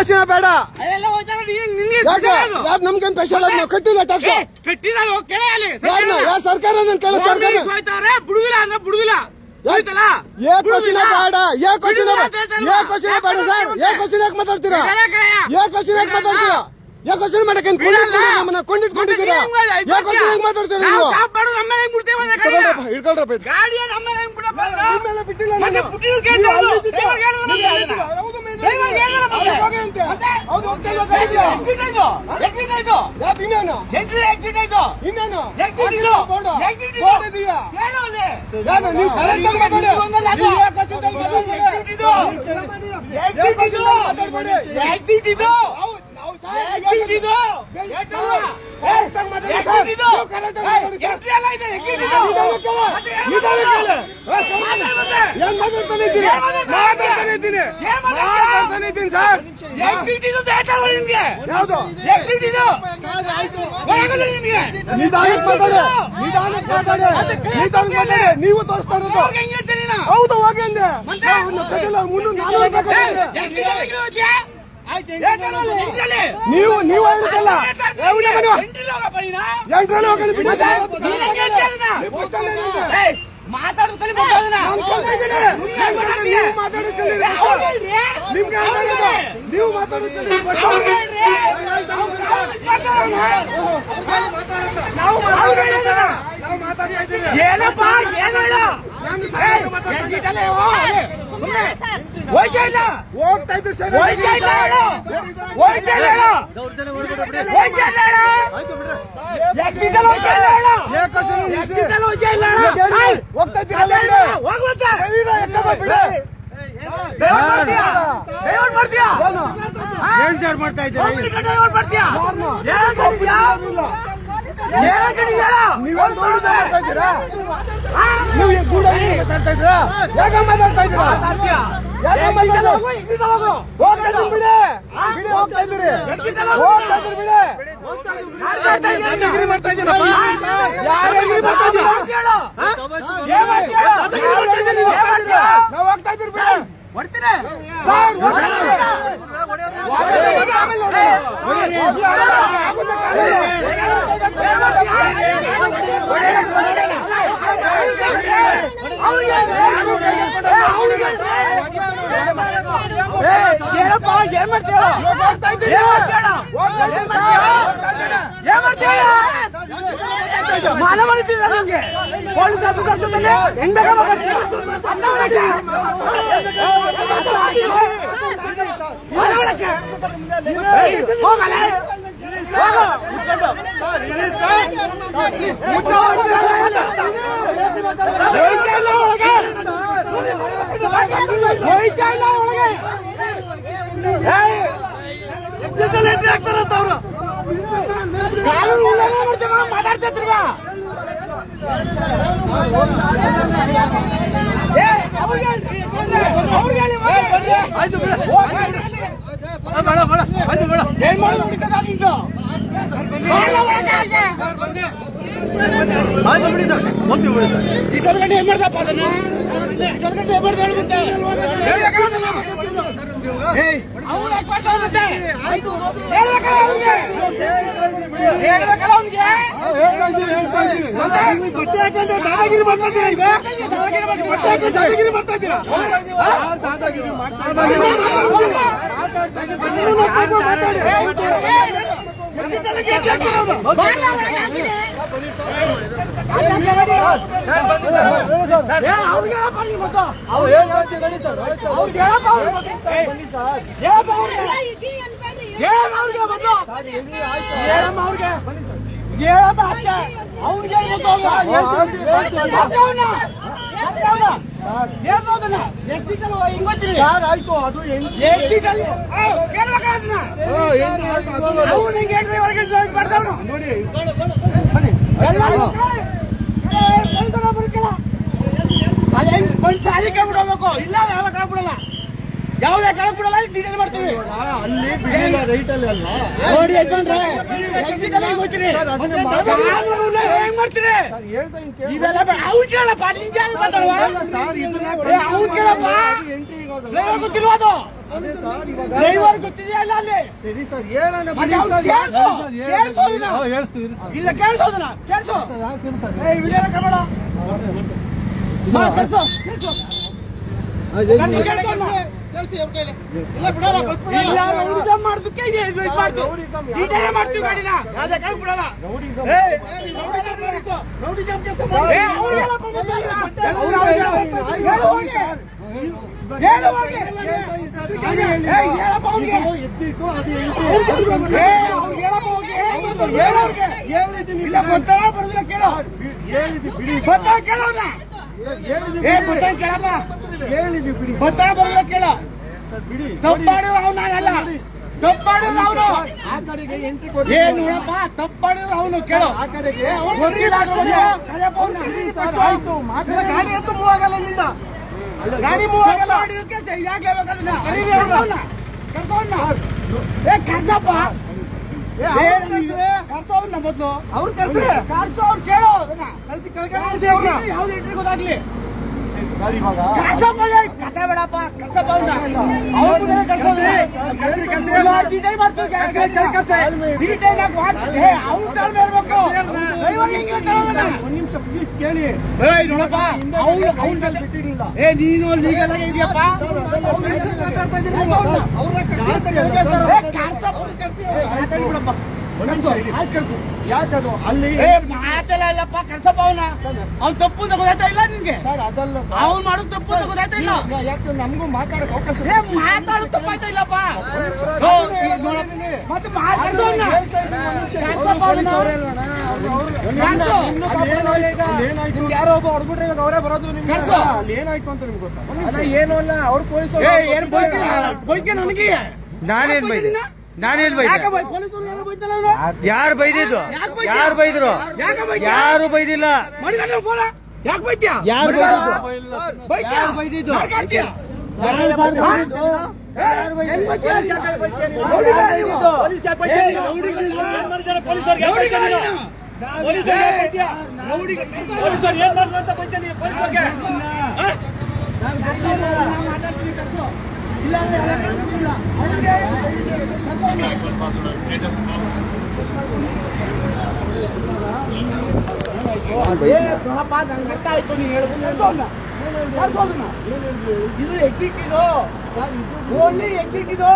ಕಾಸಿನ ಬೇಡ. ಯಾರು ನಮ್ಗೇನ್ ಸ್ಪೆಷಲ್ ನಾವು ಕಟ್ಟಿಲ್ಲ ಟ್ಯಾಕ್ಸ್. ಯಾರು ಸರ್ಕಾರ ನನ್ನ ಕೆಲ ಸರ್ಕಾರ ಬಿಡುದಿಲ್ಲ ಅಂದ್ರೆ ಬಿಡುದಿಲ್ಲ. ಏ ಕ್ವಶನ್ ಬೇಡ, ಏ ಕ್ವಶನ್ ಬೇಡ ಸರ್. ಏ ಕ್ವಶನ್ ಯಾಕೆ ಮಾತಾಡ್ತೀರಾ? ಏ ಕ್ವಶನ್ ಯಾಕೆ ಮಾತಾಡ್ತೀರಾ? ಯಾ ಕ್ವಶನ್ ಮಾಡಕ್ಕೆ ನಮ್ಮನ್ನ ಕೊಂಡಿಟ್ಕೊಂಡಿದ್ದೀರಾ? ಯಾ ಕ್ವಶನ್ ಹೆಂಗ್ ಮಾತಾಡ್ತೀರಾ ನೀವು? ಹಿಡ್ಕೊಳ್ರಪ್ಪ ನೀವು ತೋರಿಸ್ತಾ ಇರೋದು ಹೌದು ಹೋಗಿ ಅಂದೆ. ನೀವು ಹೇಳಿದ್ದಲ್ಲ ನೀವು ಏನಪ್ಪ ಹೋಗ್ತಾ ಇದ್ದು ಸರ್ ಏನ್ ಸರ್ ಮಾಡ್ತಾ ಇದ್ದೀರಾ? ನೀವು ಕೂಡ ಮಾತಾಡ್ತಾ ಇದ್ದೀರಾ? ಯಾಕೆ ಮಾತಾಡ್ತಾ ಇದ್ದೀರಾ? ಹೋಗ್ತಾ ಇದ್ದೀರಿ ಮಾನವನಿಗೆ ಪೊಲೀಸ್ ಆಫೀಸರ್ ಹೆಂಗ್ ಆಗ್ತಾರಂತ ಅವ್ರು ಕಾನೂನು ಉಲ್ಲಂಘನೆ ಮಾಡ್ತೀವಿ ಮಾತಾಡ್ತಿರ್ವ. ಏನ್ ಮಾಡೋದು ಏನ್ ಮಾಡ್ದಪ್ಪ ಅದನ್ನ ದಾದಾಗಿರಿ ಮಾಡ್ತಾ ಇದ್ದೀರಾ? ಸಾಲಿಕೆ ಬಿಡಬೇಕು ಇಲ್ಲ ಯಾವಾಗ ಬಿಡಲ್ಲ. ಯಾವುದೇ ಕೆಳಗೆ ಬಿಡಲ್ಲ ಡೀಟೇಲ್ ಮಾಡ್ತೀವಿ ಅಲ್ಲಿ ಬಿಡಿಲ್ಲ ರೈಟ್ ಅಲ್ಲಿ ಅಲ್ಲ ನೋಡಿ ಯಜಮಾನ್ರೆ ಎಕ್ಸಿಟ್ ಅಲ್ಲಿ ಹೋಗ್ತೀರಿ ಹೆಂಗ್ ಮಾಡ್ತೀರಿ ಇವೆಲ್ಲ ಅವ್ರು ಕೇಳಪ್ಪ ನಿಂಗೆ ಯಾರು ಮಾತಾಡುವ ಅವ್ರು ಕೇಳಪ್ಪ ಡ್ರೈವರ್ ಗೊತ್ತಿಲ್ವಾ ಅದು ಡ್ರೈವರ್ ಗೊತ್ತಿದೆಯಾ ಇಲ್ಲ ಅಲ್ಲಿ ಸರಿ ಸರ್ ಹೇಳೋಣ ಇಲ್ಲ ಕೇಳಿಸೋದನ್ನ ಕೇಳಿಸೋ ವಿಡಿಯೋ ಕರ್ಬೇಡ ಕಳ್ಸೋ ಮಾಡೋದಕ್ಕೆ ಮಾಡ್ತೀವಿ ಗಾಡಿನ ಯಾವ್ದೇ ಕಾಲ ಬಿಡಲ್ಲ ಬರೋದಿಲ್ಲ ಕೇಳೋ ಕೇಳೋಣ ಬರೋದಿಲ್ಲ ಕೇಳ ತಪ್ಪಾಡಿದ್ರು ಅವನು ನಾನಲ್ಲ ತಪ್ಪಾಡಿದ್ರು ಅವನು ಏನು ತಪ್ಪು ಮಾಡಿದ್ರು ಅವನು ಕೇಳೋ ಗಾಡಿ ಅಂತೂ ಮೂವ್ ಆಗಲ್ಲ ಇಲ್ಲಿಂದ ಗಾಡಿ ಮೂವ್ ಆಗಲ್ಲ ಯಾಕೆ ಕರ್ಸಪ್ಪ ಕರ್ಸವ್ನ ಮೊದ್ಲು ಅವ್ರು ಕರ್ಸವ್ರು ಕೇಳೋ ಅದನ್ನ ಯಾವ್ದು ಎಂಟ್ರಿ ಗೊತ್ತಾಗ್ಲಿ ಕತೆ ಬೇಡಪ್ಪ ಕರ್ಸಪ್ಪ ಅವ್ನ ಕರ್ಸೋದ್ರಿ ನಿಮಿಷ ಪ್ಲೀಸ್ ಕೇಳಿ ನೋಡಪ್ಪ ನೀನು ಲೀಗಲ್ ಆಗಿ ಇದೆಯಪ್ಪ ಯಾಕದು ಅಲ್ಲಿ ಮಾತೆಲ್ಲ ಇಲ್ಲಪ್ಪ ಕರ್ಸಪ್ಪ ಅವ್ನು ತಪ್ಪು ಅಂತ ಗೊತ್ತಾಯ್ತಾ ಇಲ್ಲ ನಿನ್ಗೆ ಅದಲ್ಲ ಅವ್ನು ಮಾಡೋದು ತಪ್ಪು ಅಂತ ಗೊತ್ತಾಯ್ತಾ ಇಲ್ಲ ಯಾಕೆ ನಮಗೂ ಮಾತಾಡಕ್ ಅವಕಾಶ ಮಾತಾಡೋದು ತಪ್ಪಾಯ್ತಾ ಇಲ್ಲಪ್ಪ ಮತ್ತೆ ಯಾರೋ ಒಬ್ಬ ಹೊಡ್ಬಿಟ್ರೆ ಇವಾಗ ಅವರೇ ಬರೋದು ನಿಮ್ಗೆ ಏನಾಯ್ತು ಅಂತ ನಿಮ್ಗೆ ಗೊತ್ತಾ ಏನು ಅಲ್ಲ ಅವ್ರು ಪೊಲೀಸ್ ಬೈಕೆ ನನಗೆ ನಾನೇನ್ ಬೈದೆ ಯಾರು ಬೈದಿದ್ದು ಯಾರು ಬೈದ್ರು ಯಾರು ಬೈದಿಲ್ಲ ಯಾಕೆ ಬೈತ್ಯಾ ಯಾರು ಬೈದಿದ್ದು ನಂಗೆ ಅರ್ಥ ಆಯ್ತು ನೀನು ಹೇಳ್ಬೋದು ಇದು ಎಕ್ಸಿಟ್ ಇದು ಓನ್ಲಿ ಎಕ್ಸಿಟ್ ಇದು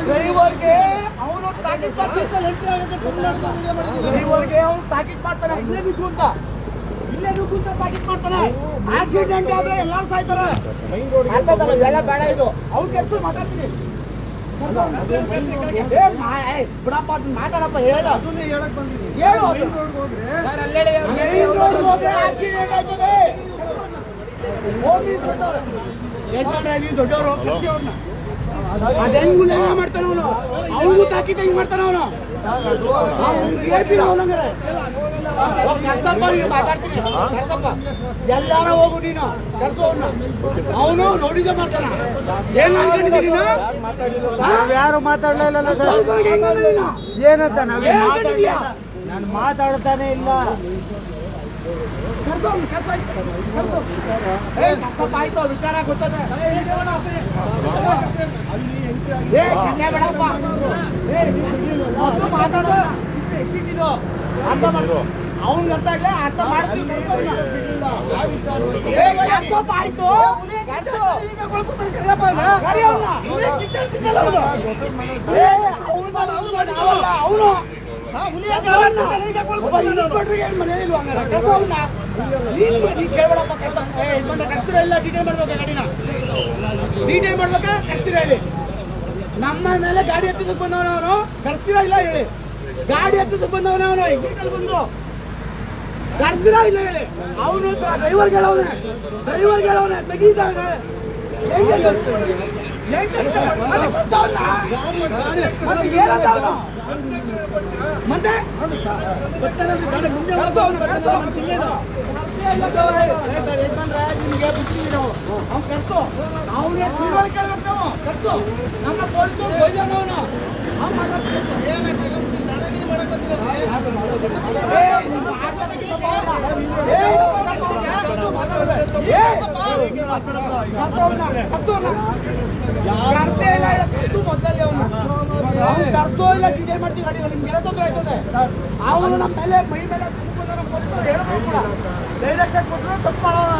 ಡ್ರೈವರ್ಗೆ ಅವನು ತಾಕೀತ್ ಡ್ರೈವರ್ಗೆ ಅವನು ತಾಕೀತ್ ಮಾಡ್ತಾನೆ ಇಲ್ಲೇ ನುಗ್ಗು ಅಂತ ತಾಕೀತ್ ಮಾಡ್ತಾನೆ ಆಕ್ಸಿಡೆಂಟ್ ಆದ್ರೆ ಎಲ್ಲಾರು ಸಾಯ್ತಾರೆ ಎಲ್ಲ ಬೇಡ ಇದು ಅವ್ರ ಕೆಲಸ ಮಾತಾಡ್ತೀನಿ ಬಿಡಪ್ಪ ಅದನ್ನ ಮಾತಾಡಪ್ಪ ಹೇಳು ಆಕ್ಸಿಡೆಂಟ್ ಆಯ್ತದೆ ದೊಡ್ಡವರು ಅದೆಂಗ್ ಮಾಡ್ತಾನ ಅವನು ಅವನು ತಾಕೀತ್ ಹೆಂಗ್ ಮಾಡ್ತಾನ ಅವನು ಮಾತಾಡ್ತೀನಿ ಎಲ್ಲಾರ ಹೋಗು ನೀನು ಕೆಲಸವನ್ನ ಅವನು ನೋಡಿದ ಮಾಡ್ತಾನ ಏನ್ ಅನ್ಕೊಂಡಿದ್ದೀನಿ ಯಾರು ಮಾತಾಡ್ಲಿಲ್ಲ ಏನಂತ ನಾನು ಮಾತಾಡ್ತಾನೆ ಇಲ್ಲ ಆಯ್ತು ವಿಚಾರ ಗೊತ್ತದೆ ಮಾತಾಡೋ ಅವ್ನ್ ಅರ್ಥ ಆಗ್ಲ ಅರ್ಥ ಮಾಡ್ತೀವಿ ಆಯ್ತು ಅವನು ಎಲ್ಲ ಡೀಟೇಲ್ ಮಾಡ್ಬೇಕಾ ಗಾಡಿನ ಡೀಟೇಲ್ ಮಾಡ್ಬೇಕಾ ಕರ್ತೀರಾ ಹೇಳಿ ನಮ್ಮ ಮೇಲೆ ಗಾಡಿ ಎತ್ತಿದಕ್ಕೆ ಬಂದವನವನು ಕರ್ತೀರಾ ಇಲ್ಲ ಹೇಳಿ ಗಾಡಿ ಎತ್ತಿದಕ್ಕೆ ಬಂದವನವನು ಬಂದು ಕರ್ತೀರಾ ಇಲ್ಲ ಹೇಳಿ ಅವನು ಡ್ರೈವರ್ಗೆ ಹೇಳವನೆ ತೆಗೀತಾನೆ ಮತ್ತೆ ಇಲ್ಲ ಯಜಮಾನ್ರೆ, ನಿಮ್ಗೆ ಬಿಟ್ಟಿದ್ದೀವಿ ನಾವು. ಅವ್ನು ಕರ್ಸು, ಅವನೇ ತಿಳುವಳಿಕೆ ಹೇಳ್ಬೇಕು ನಾವು. ಕರ್ಸು, ನಮ್ಮ ಪೊಲೀಸರು ಬೈದಾನ ಅವನು. ಅವ್ನು ಮಾತಾಡ್ತಿದ್ದಾನೆ. ಕರ್ಸೋ ಇಲ್ಲ ಡಿಟೇಲ್ ಮಾಡ್ತೀವಿ ಗಾಡಿ ನಿಮ್ಗೆ ತೊಂದರೆ ಆಯ್ತದೆ. ಅವನು ನಮ್ಮ ಮೇಲೆ ಮೈ ಮೇಲೆ ಹೇಳ್ಬೇಕು ಕೂಡ ಡೈರೆಕ್ಷನ್ ಕೊಟ್ಟರು ತಪ್ಪು ಮಾಡೋಣ.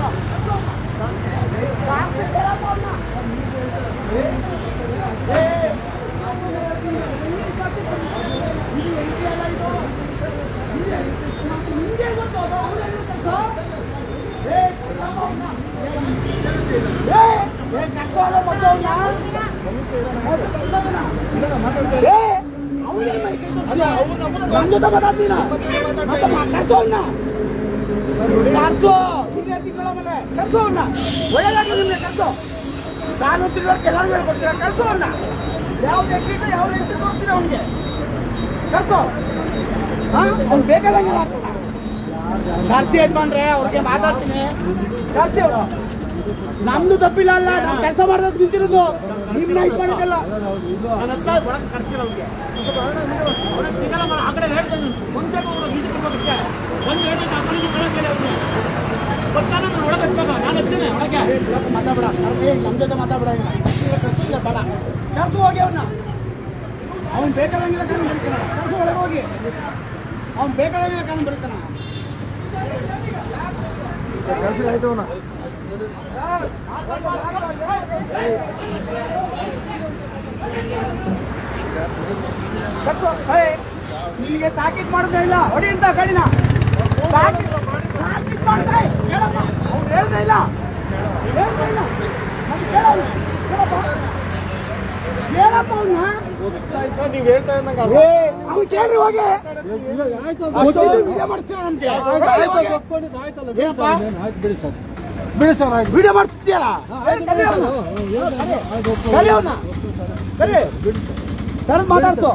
ಒಳ್ಳೆದಾಗಿ ನಿಮ್ಗೆ ಕರ್ಸೋ. ನಾನು ತಿಳುವಳಿಕೆ ಎಲ್ಲರಿಗೂ ಹೇಳ್ಕೊಡ್ತೀರ. ಕರ್ಸೋ ಅನ್ನ ಯಾವ್ದು ಎಕ್ಕಿಟ್ಟು ಯಾವ್ದು ಎಂಟ್ರಿ ಕೊಡ್ತೀರ ಅವ್ನಿಗೆ. ಕರ್ಸೋ, ಅವ್ನು ಬೇಕಾದಂಗಿಲ್ಲ. ಕರ್ಸಿ ಯಜಮಾನ್ರೆ, ಅವ್ರಿಗೆ ಮಾತಾಡ್ತೀನಿ. ಕರ್ಸಿ ಅವರು, ನಮ್ದು ತಪ್ಪಿಲ್ಲ ಅಲ್ಲ, ನಾವು ಕೆಲಸ ಮಾಡೋದಕ್ಕೆ ನಿಂತಿರೋದು. ನಿಮ್ನ ಇದು ಮಾಡಿದ್ದಲ್ಲ. ಮಾತಾಡ ನಮ್ಮ ಜೊತೆ ಮಾತಾಡ ಬೇಡ. ಕರ್ಸು ಹೋಗಿ ಅವನ್ನ. ಅವ್ನು ಬೇಕಾದಂಗಿಲ್ಲ ಕಾರಣ ಬರೀತಾನ. ಕರ್ಸು ಒಳಗೆ ಹೋಗಿ. ಅವ್ನು ಬೇಕಾದಂಗಿಲ್ಲ ಕಾರಣ ಬರೀತಾನ. ನಿಮಗೆ ತಾಕೀತ್ ಮಾಡೋದೇ ಇಲ್ಲ. ಹೊಡಿ ಅಂತ ಗಾಡಿನ ತಾಕೀತ್ ಮಾಡ್ತಾ ಹೇಳಪ್ಪ. ಅವ್ನು ಹೇಳ್ತಾ ಇಲ್ಲ. ಹೇಳಪ್ಪ ಅವ್ನ. ನೀವು ಹೇಳ್ತಾ ಇದ್ದಂಗೆ ಅವ್ನು ಕೇಳ್ರಿ ಹೋಗಿ. ವಿಡಿಯೋ ಮಾಡ್ತೀರ ನಮ್ಗೆ. ಬಿಡಿ ಸರ್, ಆಯ್ತು. ವಿಡಿಯೋ ಮಾಡ್ತಿದ್ಯಲ್ಲ, ಕರೆದು ಮಾತಾಡ್ಸು.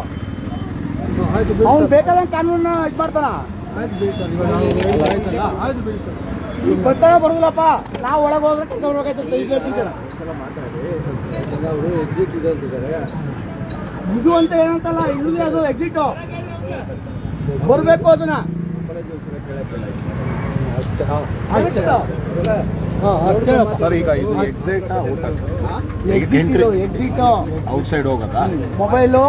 ಅವ್ನು ಬೇಕಾದಂಗೆ ಕಾನೂನ ಇದು ಮಾಡ್ತಾನ. ಈಗ ಬರ್ತಾರ ಬರೋದಿಲ್ಲಪ್ಪ. ನಾವು ಒಳಗೆ ಹೋದ್ರೆ ಕರ್ಕೊಂಡ್ಬೇಕಾಯ್ತು. ಇದು ಅಂತ ಏನಂತಲ್ಲ, ಇಲ್ಲಿ ಅದು ಎಕ್ಸಿಟ್ ಬರ್ಬೇಕು. ಅದನ್ನ ಸರ್ ಈಗ ಇದು ಎಕ್ಸಿಟ್ ಎಕ್ಸಿಟ್ ಔಟ್ಸೈಡ್ ಹೋಗತ್ತಾ? ಮೊಬೈಲು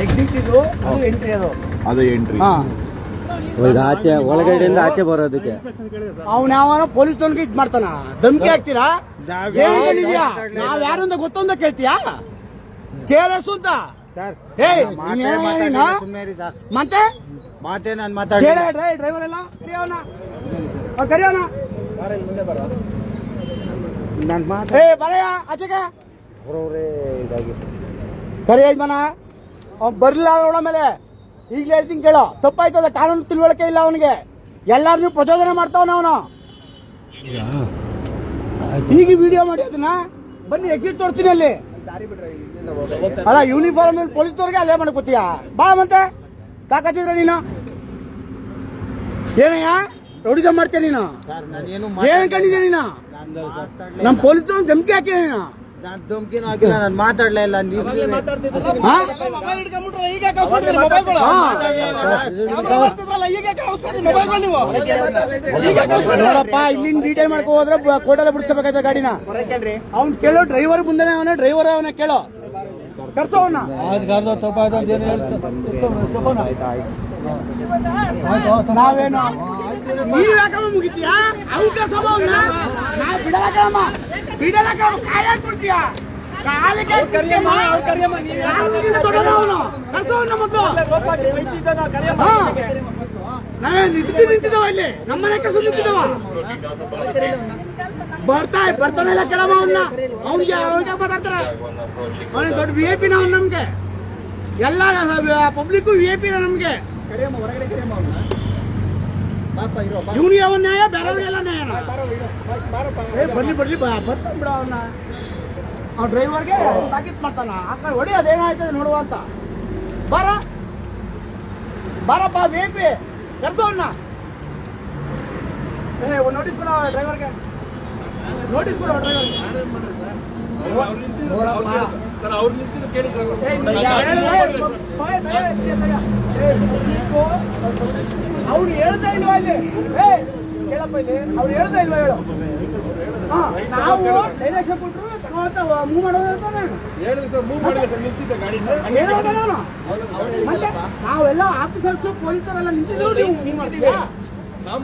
ಎಕ್ಸಿಟ್ ಇದು, ಅದು ಎಂಟ್ರಿ. ಅದು ಎಂಟ್ರಿ. ಆಚೆ ಒಳಗಡೆಯಿಂದ ಆಚೆ ಬರೋದಕ್ಕೆ ಅವ್ನ ಯಾವನೋ ಪೊಲೀಸ್ನವ್ನಿಗೆ ಇದ್ ಮಾಡ್ತಾನ. ಧಮ್ಕಿ ಹಾಕ್ತೀರಾ? ಏನಿದ್ಯಾ? ನಾವ್ ಯಾರು ಅಂತ ಗೊತ್ತೊಂದ ಕೇಳ್ತೀಯಾ? KRS ಅಂತ ಮತ್ತೆ ಮಾತೇ ನಾನು ಡ್ರೈವರ್ ಎಲ್ಲ ಕರಿಯೋಣ. ನಾನು ಬರಯ್ಯ ಆಚೆಗೆ ಕರಿ ಯಜಮಾನ. ಅವ್ನು ಬರ್ಲಿಲ್ಲ ನೋಡ ಮೇಲೆ ಈಗಲೇ ಹೇಳ್ತೀನಿ ಕೇಳೋ. ತಪ್ಪಾಯ್ತದ. ಕಾನೂನು ತಿಳುವಳಿಕೆ ಇಲ್ಲ ಅವನಿಗೆ. ಎಲ್ಲಾರನ್ನೂ ಪ್ರಚೋದನೆ ಮಾಡ್ತಾವನ ಅವನು. ಈಗ ವಿಡಿಯೋ ಮಾಡಿ ಅದನ್ನ ಬನ್ನಿ ಎಕ್ಸಿಟ್ ತೋರ್ತೀನಿ ಅಲ್ಲಿ. ಅಲ್ಲ ಯೂನಿಫಾರ್ಮ್ ಪೊಲೀಸ್ನವ್ರಿಗೆ ಅಲ್ಲೇ ಮಾಡ್ಕೋತೀಯ? ಬಾ ಮತ್ತೆ ತಾಕತ್ತಿದ್ರೆ ನೀನು ಏನಯ್ಯ ರೌಡಿಸಂ ಮಾಡ್ತೀಯ ನೀನು? ಏನ್ ಕಂಡಿದ್ಯಾ ನೀನು? ನಮ್ ಪೊಲೀಸ್ ಧಮ್ಕಿ ಹಾಕಿದ ನೀನು. ಧಮ್ಕಿನೂ ಹಾಕಿಲ್ಲ, ನಾನು ಮಾತಾಡ್ಲೇ ಇಲ್ಲ. ನೋಡಪ್ಪ, ಇಲ್ಲಿಂದ ಡೀಟೇಲ್ ಮಾಡ್ಕೊ ಹೋದ್ರೆ ಕೋರ್ಟಲ್ಲೇ ಬಿಡಿಸ್ಕೋಬೇಕಾಯ್ತ ಗಾಡಿನ. ಅವ್ನ್ ಕೇಳೋ ಡ್ರೈವರ್ ಮುಂದೆನೆ ಅವನೇ, ಡ್ರೈವರ್ ಅವನೇ ಕೇಳೋ. ಕರ್ಸೋ ಅವನ್ನ. ನಾವೇನು ನೀವ್ ಯಾಕಮ್ಮ ಮುಗಿತೀಯಾ? ಅವ್ ಕರ್ಸಮ್ಮ ಅವನ್ನ. ನಾವು ಬಿಡಲಕ್ಕಮ್ಮ, ಬಿಡಲಕ್ಕ ಕಾಯಕ್ ಕೊಡ್ತೀಯ. ನಾವೇ ನಿಂತಿದ್ದಾವ ಇಲ್ಲಿ, ನಮ್ಮನೆ ಕೆಲಸ ನಿಂತಿದ್ದಾವ. ಬರ್ತಾನೆ ಇಲ್ಲ ಕೆಳಮ ಅವನ್ನ. ಅವ್ನಿಗೆ ಮಾತಾಡ್ತಾರ. ಅವನಿಗೆ ದೊಡ್ಡ VIP ನ ಅವ್ನು. ನಮ್ಗೆ ಎಲ್ಲ ಪಬ್ಲಿಕ್ VIP ನ ನಮ್ಗೆ. ಇವನು ಯಾವ ನ್ಯಾಯ? ಬೇರೆಯವ್ರಿಗೆಲ್ಲ ನ್ಯಾಯನ? ಬರ್ಲಿ ಬರ್ತಾನೆ ಬಿಡ ಅವನ್ನ. ಅವ್ನ ಡ್ರೈವರ್ಗೆ ತಾಕೀತ್ ಮಾಡ್ತಾನ. ಆ ಕಡೆ ಹೊಡಿ, ಅದೇನಾಯ್ತದೆ ನೋಡುವ ಅಂತ. ಬಾರಪ್ಪ VIP ಕರ್ಸೋ ಅವನ್ನ. ಒಂದು ನೋಟಿಸ್ ಕೊಡೋ ಡ್ರೈವರ್ಗೆ, ನೋಟಿಸ್ ಕೊಡೋ ಡ್ರೈವರ್ಗೆ. ಅವ್ರು ಹೇಳ್ತಾ ಇಲ್ವಾ ಇಲ್ಲಿ? ಕೇಳಪ್ಪ ಇಲ್ಲಿ, ಅವ್ರು ಹೇಳ್ತಾ ಇಲ್ವಾ ಹೇಳು? ನಾವು ಡೈರೆಕ್ಷನ್ ಕೊಟ್ಟರು ತಗೋತ ಮೂವ್ ಮಾಡೋದು ಅಂತಾನೆ. ಹೇಳೋದಲ್ಲ ಅವನು. ಮತ್ತೆ ನಾವೆಲ್ಲ ಆಫೀಸರ್ಸ್ ಪೊಲೀಸರೆಲ್ಲ ನಿಂತಿದ್ರು, ನೀವು ಮೂವ್ ಮಾಡ್ತೀರಾ? ಅವ್ನು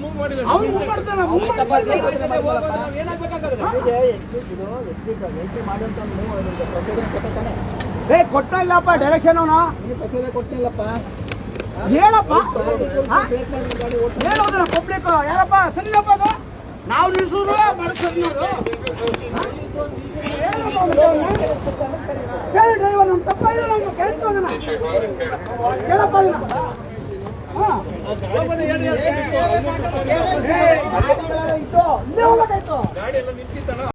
ಮೂವ್ ಮಾಡ್ತಾನ, ಮೂವ್ ಕೊಟ್ಟ ಇಲ್ಲಪ್ಪ ಡೈರೆಕ್ಷನ್ ಅವನು. ಹೇಳಪ್ಪ, ಹೇಳೋದನ್ನ ಪಬ್ಲಿಕ್ ಯಾರಪ್ಪ ಸರಿಯಪ್ಪ ಅದು? ನಾವು ನಿಲ್ಸೋರು ಮಾಡಿಸೋದು ಹೇಳಿ ಡ್ರೈವರ್, ನಮ್ಮ ತಪ್ಪ ಇಲ್ಲ, ನಮ್ಗೆ ಕೇಳ್ತೋದನ್ನ ಹೇಳಪ್ಪ ಅದನ್ನ. ಇಲ್ಲೇ ಹೋಗ್ಬೇಕಾಯ್ತು.